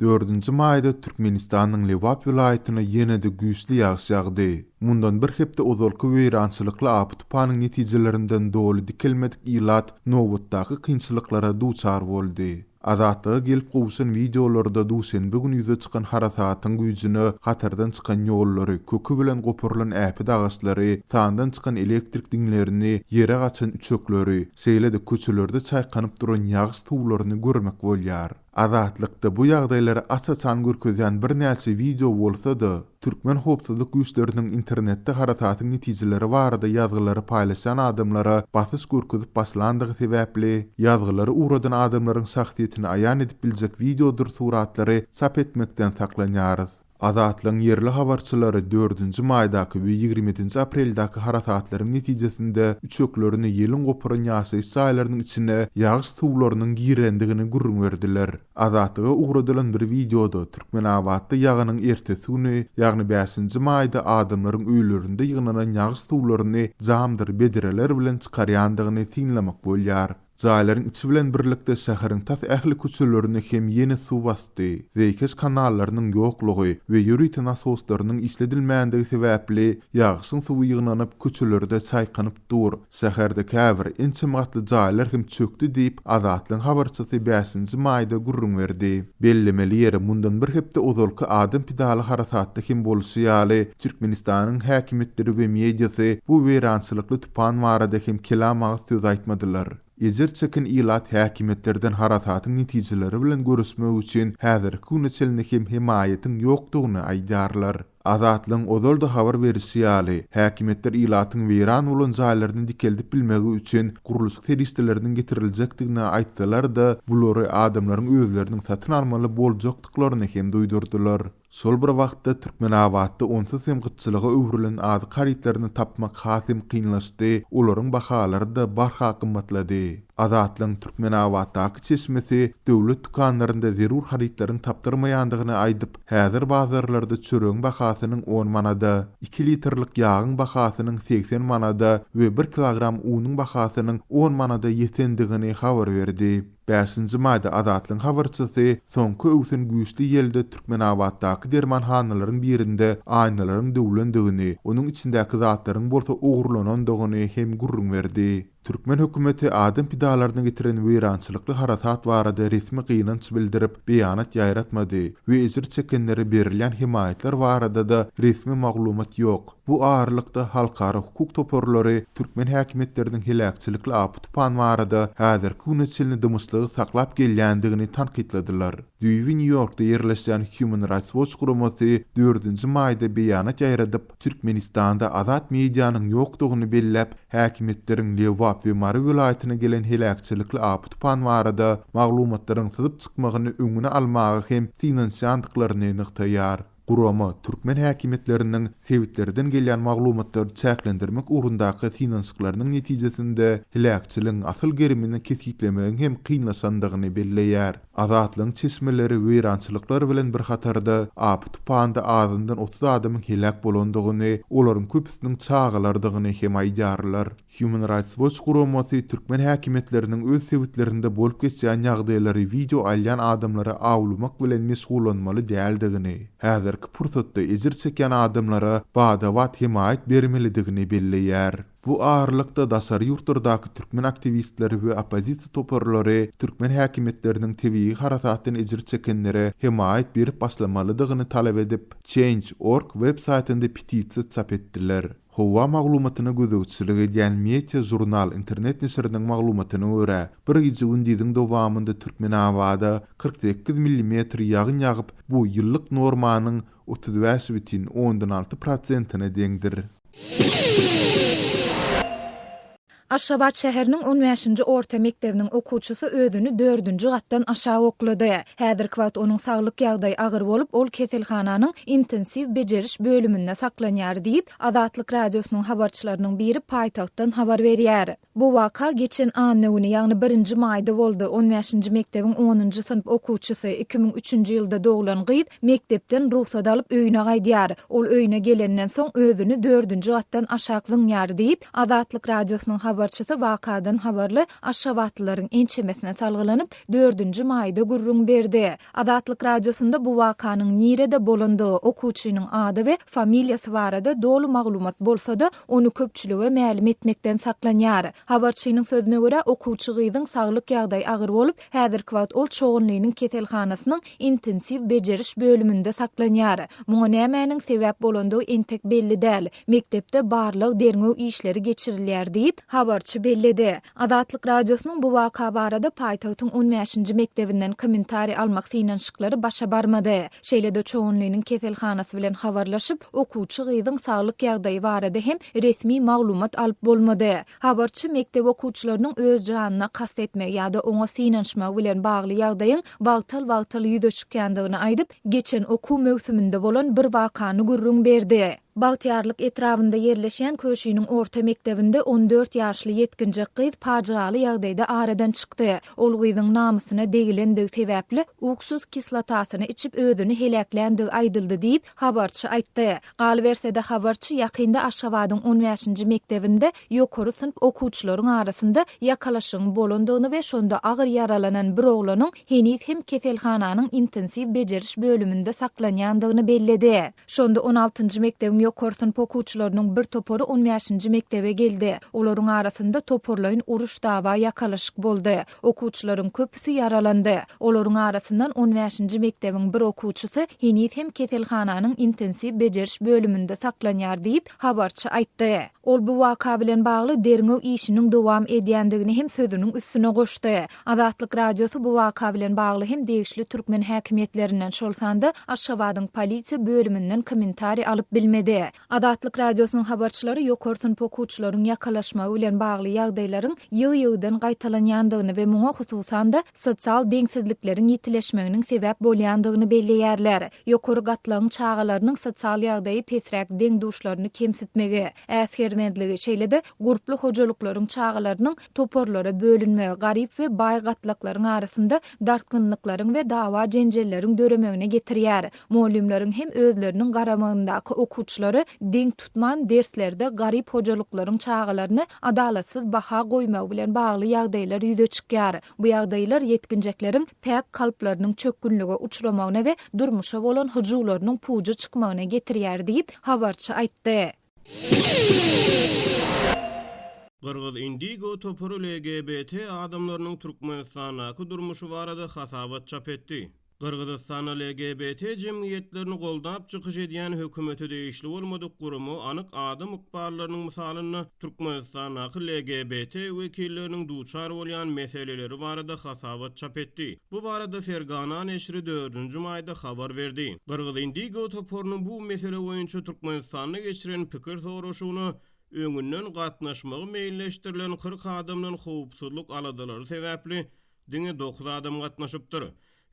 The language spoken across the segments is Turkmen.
4-nji maýda Türkmenistanyň Lewap vilayatyna ýene-de güýçli ýağış ýagdy. Mundan bir hepde ozalky weýrançylykly apy tupanyň netijelerinden dolu dikilmedik ilat nowatdaky kynçylyklara duçar boldy. Azatlyga gelip gowşan videolarda duýsen bugün ýüze çykan harasatyň güýjüni, hatardan çykan ýollary, kökü bilen gopurulan äpi dagaçlary, sandan çykan elektrik diňlerini, ýere gaçan üçekleri, seýle-de köçelerde çaýkanyp duran ýağış tuwlaryny görmek bolýar. Azatlykda bu ýagdaýlary açaçan görkezýän bir näçe video bolsa-da, Türkmen howpsuzlyk güýçleriniň internetde harasatyň netijeleri barada ýazgylary paýlaşan adamlara basys görkezip başlandygy sebäpli ýazgylary uradan adamlaryň şahsiýetini aýan edip biljek videodur suratlary çap etmekden saklanýarys. Azatlyň yerli habarçylary 4-nji maýdaky we 27-nji apreldaky harakatlaryň netijesinde üçeklerini ýelin gopuran ýaşaýyş saýlarynyň içine ýağış tuwlarynyň girendigini gurrun berdiler. Azatlyga ugradylan bir videoda Türkmenabadda ýaganyň ertesi güni, ýagny 5-nji maýda adamlaryň öýlerinde ýygnanan ýağış tuwlaryny jamdyr bedireler bilen çykarýandygyny tinlemek bolýar. Zaýlaryň içi bilen birlikde şäheriň tas ähli köçelerini hem ýene suw bastı. Zeýkes kanallarynyň ýoklugy we ýürüýte nasoslarynyň işledilmänligi sebäpli ýağışyň suwy ýygnanyp köçelerde çaýkanyp dur. Şäherde käbir ençematly zaýlar hem çökdi diýip Azatlyň habarçysy 5-nji maýda gurrun berdi. Bellemeli ýere mundan bir hepde ozalky adam pidaly harasatda hem bolşy ýaly Türkmenistanyň häkimetleri we mediasy bu weýrançylykly tupan barada hem kelam söz aýtmadylar. Ýejer çekin ilat häkimetlerden harasatyň netijeleri bilen görüşmek üçin häzir küneçelini hem himayetin ýokdugyny aýdarlar. Azatlyň ozalda habar berişi ýaly häkimetler ilatyň weýran bolan jaýlaryny dikeldip bilmegi üçin guruluş teristleriniň getiriljekdigini aýtdylar-da, bulary adamlaryň özleriniň satyn almaly boljakdyklaryny hem duýdurdylar. Sol bir wagtda Türkmenabadda onsuz hem gytçylyga öwrülen ady karytlaryny tapmak hasym kynlaşdy, olaryň bahalary da barha kymmatlady. Azatlyň Türkmenabaddaky çeşmesi döwlet dukanlarynda zerur harytlaryny tapdyrmaýandygyny aýdyp, häzir bazarlarda çöreň bahasynyň 10 manada, 2 litrlik ýagyň bahasynyň 80 manada we 1 kilogram unyň bahasynyň 10 manada ýetendigini habar berdi. 5-nji maýda Azatlyň habarçysy soňky öwsün güýçli ýelde Türkmenabaddaky dermanhanalaryň birinde aýnalaryň döwlendigini, onuň içindäki zatlaryň bolsa ogurlanandygyny hem gurrun berdi. Türkmen hökümeti adam pidalaryny getiren weýrançylykly harasat barada resmi gynanç bildirip beýanat ýaýratmady we ejir çekenleri berilýän himayetler barada da resmi maglumat ýok. Bu ağırlykda halkara hukuk toporlary Türkmen häkimetleriniň helakçylykly apy tupan barada häzir küneçelini dymyslygy saklap gelýändigini tanqidlediler. New York'da yerleşen Human Rights Watch guramaty 4-nji maýda beýanat ýaýradyp Türkmenistanda azat mediýanyň ýokdugyny belläp häkimetleriň Lewap we Mary vilayatyna gelen helakçylykly apy tupan barada maglumatlaryň syzyp çykmagyny öňüne almagy hem finansiýandyklaryny nyktaýar. Gurama Türkmen häkimetleriniň sebitlerden gelýän maglumatlary çäklendirmek urundaky finansyklarynyň netijesinde helakçylygyň asyl gerimini kesitlemegiň hem kynlaşandygyny belleýär. Azatlyň çeşmeleri weýrançylyklar bilen bir hatarda apy tupanda azyndan 30 adamyň helak bolandygyny, olaryň köpüsiniň çağalardygyny hem aýdarlar. Human Rights Watch guramaty Türkmen häkimetleriniň öz sebitlerinde bolup geçýän ýagdaýlary video alýan adamlara awlamak bilen meşgulanmaly däldigini, häzirki pursatda ejir çeken adamlara badawat himayet bermelidigini belleýär. Bu ağırlykda daşary ýurtlardaky Türkmen aktivistleri we opozisiýa toporlary Türkmen häkimetleriniň tebii harasatdan ejir çekenlere himayet berip başlamalydygyny talap edip Change.org web saytynda petisiýa çap etdiler. Howa maglumatyna gözegçilik edýän Media Jurnal internet nesiriniň maglumatyna görä, bir gece gündiň dowamında Türkmenabada 48 mm ýagyn ýagyp, bu ýyllyk normanyň 35,6%-na deňdir. Aşgabat şäheriniň 15-nji orta mektebiniň okuwçysy özüni 4-nji gatdan aşağı oklady. Häzir kwat onuň saglyk ýagdaýy agyr bolup, ol keselhananyň intensiv bejeriş bölüminde saklanýar diýip Azatlyk radiosynyň habarçylarynyň biri paýtagtdan habar berýär. Bu waka geçen anny güni, ýagny 1-nji maýda boldy. 15-nji mektebiň 10-njy sınıf okuwçysy 2003-nji ýylda doglan gyýt mektepden ruhsat alyp öýüne gaýdýar. Ol öýüne gelenden soň özüni 4-nji gatdan aşağı zyňýar diýip Azatlyk radiosynyň habarçysy wakadan habarly Aşgabatlylaryň ençemesine salgylanyp 4-nji maýda gurrun berdi. Adatlyk radiosunda bu wakanyň nirede bolandygy, okuwçynyň ady we familiýasy barada dolu maglumat bolsa-da onu köpçülige ma'lum etmekden saklanýar. Habarçynyň sözüne görä okuwçy gyzyň saglyk ýagdaýy agyr bolup, häzirki wagt ol çoğunlygynyň keselhanasynyň intensiv bejeriş bölüminde saklanýar. Muňa nämäniň sebäp bolandygy entek belli däl. Mektepde barlyk derňöw işleri geçirilýär diýip habarçy bellidi. Adatlyk radiosynyň bu waka barada paýtagtyň 15-nji mektebinden kommentari almak synanşyklary başa barmady. Şeýle-de çoğunlygynyň keselhanasy bilen habarlaşyp, okuwçy gyzyň saglyk ýagdaýy barada hem resmi maglumat alyp bolmady. Habarçy mektep okuwçylarynyň öz janyna kasd etmek ýa-da oňa synanşmak bilen bagly ýagdaýyň bagtal ýüze çykýandygyny aýdyp, geçen okuw mögsüminde bolan bir wakany gurrun berdi. Bagtyarlyk etrafynda yerleşen köşüniň orta mektebinde 14 ýaşly yetkinjek gyz pajigaly ýagdaýda aradan çykdy. Ol gyzyň namysyna degilendigi sebäpli uksuz kislatasyny içip özüni helakländigi aýdyldy diýip habarçy aýtdy. Galyberse-de habarçy ýakynda Aşgabatyň 15-nji mektebinde ýokary sınıf okuwçylaryň arasynda ýakalaşygyň bolandygyny we şonda agyr yaralanan bir oglanyň henüz hem keselhananyň intensiv bejeriş bölüminde saklanýandygyny belledi. Şonda 16-njy mektebin ýokary sınıf okuwçylarynyň bir toporu 15-nji mektebe geldi. Olaryň arasynda toporlaryň uruş dawa ýakalaşyk boldy. Okuwçylaryň köpüsi yaralandy. Olaryň arasyndan 15-nji mektebiň bir okuwçysy henüz hem keselhananyň intensiv bejeriş bölüminde saklanýar diýip habarçy aýtdy. Ol bu waka bilen bagly derňöw işiniň dowam edýändigini hem sözüniň üstüne goşdy. Adatlyk radiosy bu waka bilen bagly hem degişli türkmen häkimetlerinden şolsanda Aşgabatyň polisiýa bölümünden kommentari alyp bilmedi. Adatlyk radiosynyň habarçylary ýokary sınıf okuwçylaryň ýakalaşmagy bilen bagly ýagdaýlaryň ýyl-ýyldan gaýtalanýandygyny we muňa hususan da sosial deňsizlikleriň ýitileşmeginiň sebäp bolýandygyny belleýärler. Ýokary gatlaryň çağalarynyň sosial ýagdaýy pesräk deňduşlaryny kemsitmegi, äsgermendligi şeýle-de guruply hojalyklaryň çağalarynyň toporlara bölünmegi, garyp we baý gatlaklaryň arasynda dartgynlyklaryň we dawa jenjelleriň döremegine getirýär. Muallimleriň hem özleriniň garamagyndaky okuwçylary deň tutman derslerde garyp hojalyklaryň çağalaryny adalatsız baha goýmak bilen bagly ýagdaýlar ýüze çykýar. Bu ýagdaýlar yetkinjekleriň päk kalplarynyň çökgünlige uçramagyna we durmuşa bolan hyjularynyň puja çykmagyna getirýär diýip habarçy aýtdy. Qırgız Indigo toporu LGBT adamlarynyň Türkmenistanaky durmuşy barada hasabat çap etdi. Qırgızistan LGBT jemgyýetlerini goldap çykyş edýän hökümeti değişli bolmadyk gurumu anyk adam ykbarlarynyň misalyny Türkmenistanaky LGBT wekilleriniň duçar bolýan meseleleri barada hasabat çap etdi. Bu barada Fergana neşri 4-nji maýda habar berdi. Qırgız Indigo toporunyň bu mesele boýunça Türkmenistanyna geçiren pikir soraşygyny öňünden gatnaşmagy meýilleşdirilen 40 adamdan howpsuzlyk aladylary sebäpli diňe 9 adam gatnaşypdyr.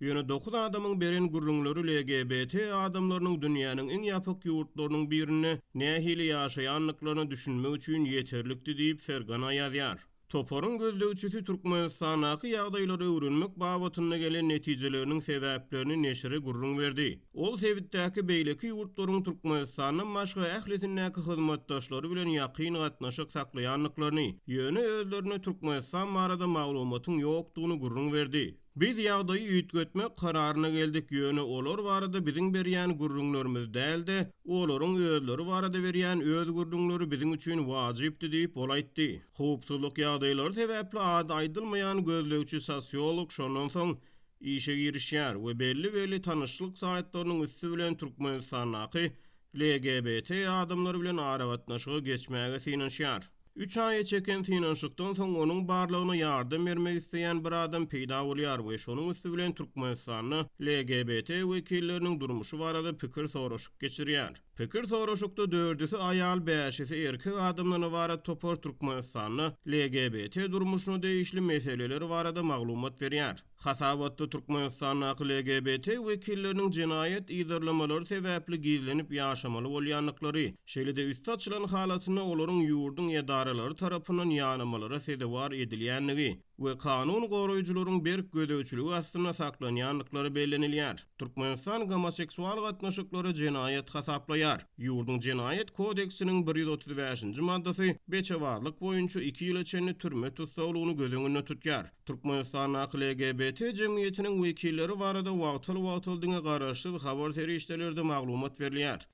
Ýöne 9 adamyň beren gurrunlary LGBT adamlarynyň dünýäniň iň ýapyk ýurtlarynyň birine nähili ýaşaýanlyklaryny düşünmek üçin ýeterlikdi diýip Fergana ýazýar. Toporun gözlegçisi Türkmenistanaky ýagdaýlary öwrenmek babatyna gelen netijeleriniň sebäplerini neşri gurrun berdi. Ol sebitdäki beýleki ýurtlaryň Türkmenistanyň başga ählisindäki hyzmatdaşlary bilen ýakyn gatnaşyk saklaýanlyklaryny, ýöne özlerini Türkmenistan barada maglumatyň ýokdugyny gurrun berdi. Biz ýagdaýy ýitgetmek kararyna geldik, ýöne olar barada biziň berýän gurrunlarymyz däldi, olaryň özleri barada berýän öz gurrunlary biziň üçin wajypdy diýip ol aýtdy. Howpsuzlyk ýagdaýlary sebäpli ady aýdylmaýan gözlegçi sosiolog şondan soň işe girişýär we belli tanışlyk saýtlarynyň üstü bilen Türkmenistanaky LGBT adamlary bilen aragatnaşyga geçmäge synanýar. 3 ay çeken synanşykdan soň onuň barlygyna ýardam bermek isleýän bir adam peýda bolýar we şonuň üstü bilen Türkmenistanyň LGBT wekilleriniň durmuşy barada pikir soraşyk geçirýär. Pikir soraşykda 4-si aýal, 5-si erkek adamlaryny barada topor Türkmenistanyň LGBT durmuşyna değişli meseleleri barada maglumat berýär. Hasabatda Türkmenistan'daki LGBT wekilleriniň jinayet ýazarlamalary sebäpli gizlenip ýaşamaly bolýanlyklary, şeýle-de üstü açylan halatyna olaryň ýurdun edaralary tarapyndan ýanamalara sedewar edilýänligi we kanun goraýjylaryň berk gödäwçiligi astyna saklanýanlyklary bellenilýär. Türkmenistan homoseksual gatnaşyklary jinayet hasaplaýar. Ýurdun jinayet kodeksiniň 135-nji maddasy beçewazlyk boýunça 2 ýyl içinde türme tutsaglygyny göz öňünde tutýar. Türkmenistan'daki LGBT jemgyýetiniň wekilleri barada wagtyl-wagtyl diňe garaşsyz habar terişdelerde maglumat berilýär.